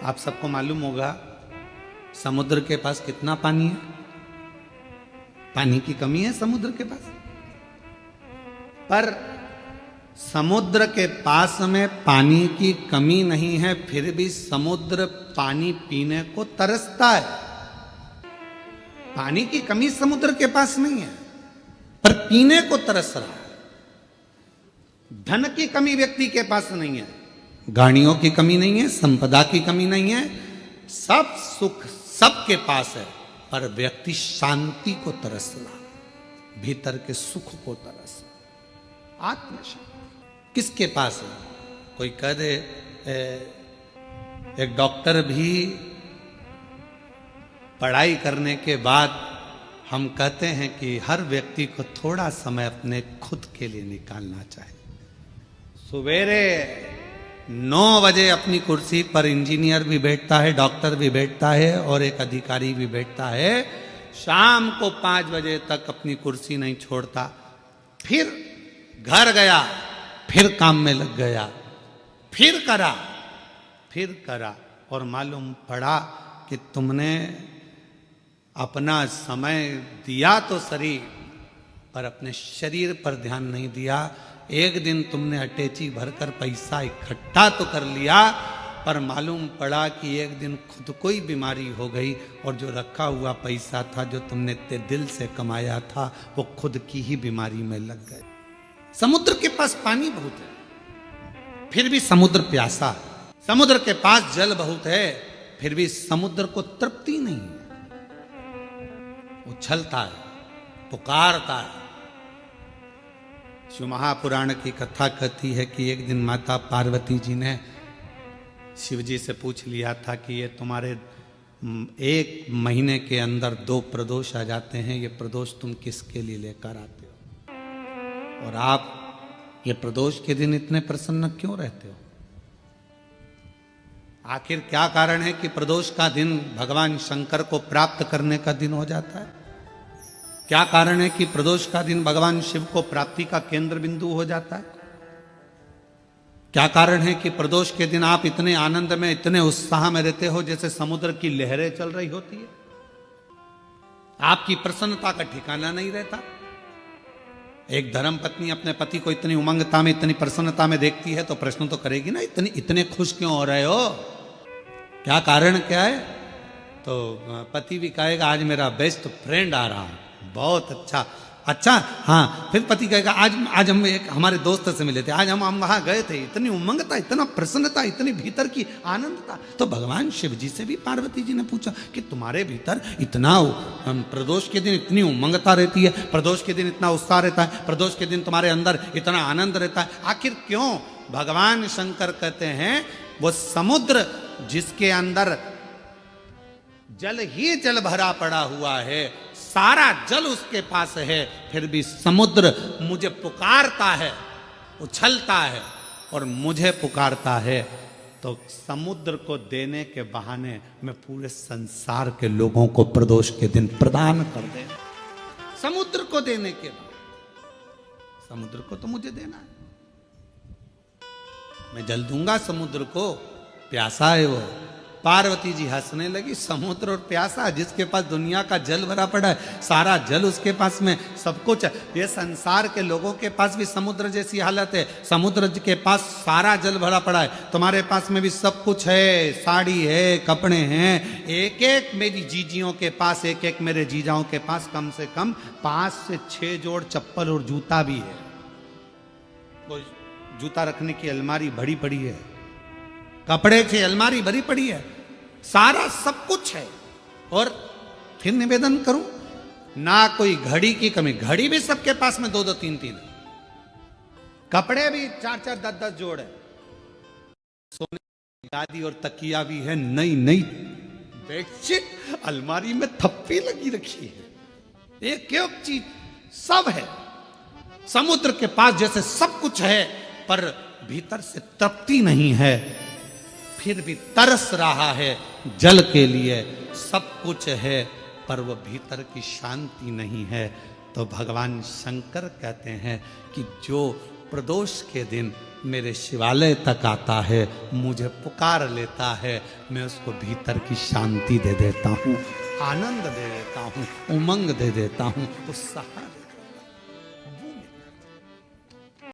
आप सबको मालूम होगा समुद्र के पास कितना पानी है। पानी की कमी है समुद्र के पास, पर समुद्र के पास में पानी की कमी नहीं है, फिर भी समुद्र पानी पीने को तरसता है। पानी की कमी समुद्र के पास नहीं है, पर पीने को तरस रहा है। धन की कमी व्यक्ति के पास नहीं है, गाड़ियों की कमी नहीं है, संपदा की कमी नहीं है, सब सुख सबके पास है, पर व्यक्ति शांति को तरस रहा, भीतर के सुख को तरस रहा। आत्मशांति किसके पास है? कोई कह दे एक डॉक्टर भी पढ़ाई करने के बाद हम कहते हैं कि हर व्यक्ति को थोड़ा समय अपने खुद के लिए निकालना चाहिए। सवेरे 9 बजे अपनी कुर्सी पर इंजीनियर भी बैठता है, डॉक्टर भी बैठता है और एक अधिकारी भी बैठता है। शाम को 5 बजे तक अपनी कुर्सी नहीं छोड़ता, फिर घर गया, फिर काम में लग गया, फिर करा और मालूम पड़ा कि तुमने अपना समय दिया तो सही, पर अपने शरीर पर ध्यान नहीं दिया। एक दिन तुमने अटैची भरकर पैसा इकट्ठा तो कर लिया, पर मालूम पड़ा कि एक दिन खुद को ही बीमारी हो गई और जो रखा हुआ पैसा था, जो तुमने इतने दिल से कमाया था, वो खुद की ही बीमारी में लग गए। समुद्र के पास पानी बहुत है, फिर भी समुद्र प्यासा है। समुद्र के पास जल बहुत है, फिर भी समुद्र को तृप्ति नहीं है। उछलता है, पुकारता है। शिव महापुराण की कथा कहती है कि एक दिन माता पार्वती जी ने शिव जी से पूछ लिया था कि ये तुम्हारे 1 महीने के अंदर 2 प्रदोष आ जाते हैं, ये प्रदोष तुम किसके लिए लेकर आते हो, और आप ये प्रदोष के दिन इतने प्रसन्न क्यों रहते हो? आखिर क्या कारण है कि प्रदोष का दिन भगवान शंकर को प्राप्त करने का दिन हो जाता है? क्या कारण है कि प्रदोष का दिन भगवान शिव को प्राप्ति का केंद्र बिंदु हो जाता है? क्या कारण है कि प्रदोष के दिन आप इतने आनंद में, इतने उत्साह में रहते हो जैसे समुद्र की लहरें चल रही होती है? आपकी प्रसन्नता का ठिकाना नहीं रहता। एक धर्म पत्नी अपने पति को इतनी उमंगता में, इतनी प्रसन्नता में देखती है तो प्रश्न तो करेगी ना, इतने खुश क्यों हो रहे हो, क्या कारण क्या है? तो पति भी कहेगा आज मेरा बेस्ट फ्रेंड आ रहा है, बहुत अच्छा, हाँ। फिर पति कहेगा आज हम एक हमारे दोस्त से मिले थे, आज हम वहां गए थे, इतनी उमंगता, इतना प्रसन्नता, इतनी भीतर की आनंद था। तो भगवान शिव जी से भी पार्वती जी ने पूछा कि तुम्हारे भीतर इतना प्रदोष के दिन इतनी उमंगता रहती है, प्रदोष के दिन इतना उत्साह रहता है, प्रदोष के दिन तुम्हारे अंदर इतना आनंद रहता है, आखिर क्यों? भगवान शंकर कहते हैं वो समुद्र जिसके अंदर जल ही जल भरा पड़ा हुआ है, सारा जल उसके पास है, फिर भी समुद्र मुझे पुकारता है, उछलता है और मुझे पुकारता है, तो समुद्र को देने के बहाने मैं पूरे संसार के लोगों को प्रदोष के दिन प्रदान कर दे। समुद्र को देने के बाद समुद्र को तो मुझे देना है, मैं जल दूंगा समुद्र को, प्यासा है वो। पार्वती जी हंसने लगी, समुद्र और प्यासा, जिसके पास दुनिया का जल भरा पड़ा है, सारा जल उसके पास में, सब कुछ है। ये संसार के लोगों के पास भी समुद्र जैसी हालत है, समुद्र के पास सारा जल भरा पड़ा है, तुम्हारे पास में भी सब कुछ है, साड़ी है, कपड़े हैं, एक एक मेरी जीजियों के पास, एक एक मेरे जीजाओं के पास कम से कम 5 से 6 जोड़ चप्पल और जूता भी है। वो जूता रखने की अलमारी भरी पड़ी है, कपड़े की अलमारी भरी पड़ी है, सारा सब कुछ है। और फिर निवेदन करूं, ना कोई घड़ी की कमी, घड़ी भी सबके पास में 2-2 3-3 है, कपड़े भी 4-4 10-10 जोड़ है, सोने की गादी और तकिया भी है, नई नई बेडशीट अलमारी में थप्पी लगी रखी है, एक एक चीज सब है। समुद्र के पास जैसे सब कुछ है, पर भीतर से तृप्ति नहीं है, फिर भी तरस रहा है जल के लिए। सब कुछ है पर वह भीतर की शांति नहीं है। तो भगवान शंकर कहते हैं कि जो प्रदोष के दिन मेरे शिवालय तक आता है, मुझे पुकार लेता है, मैं उसको भीतर की शांति दे देता हूँ, आनंद दे देता हूँ, उमंग दे देता हूँ, उत्साह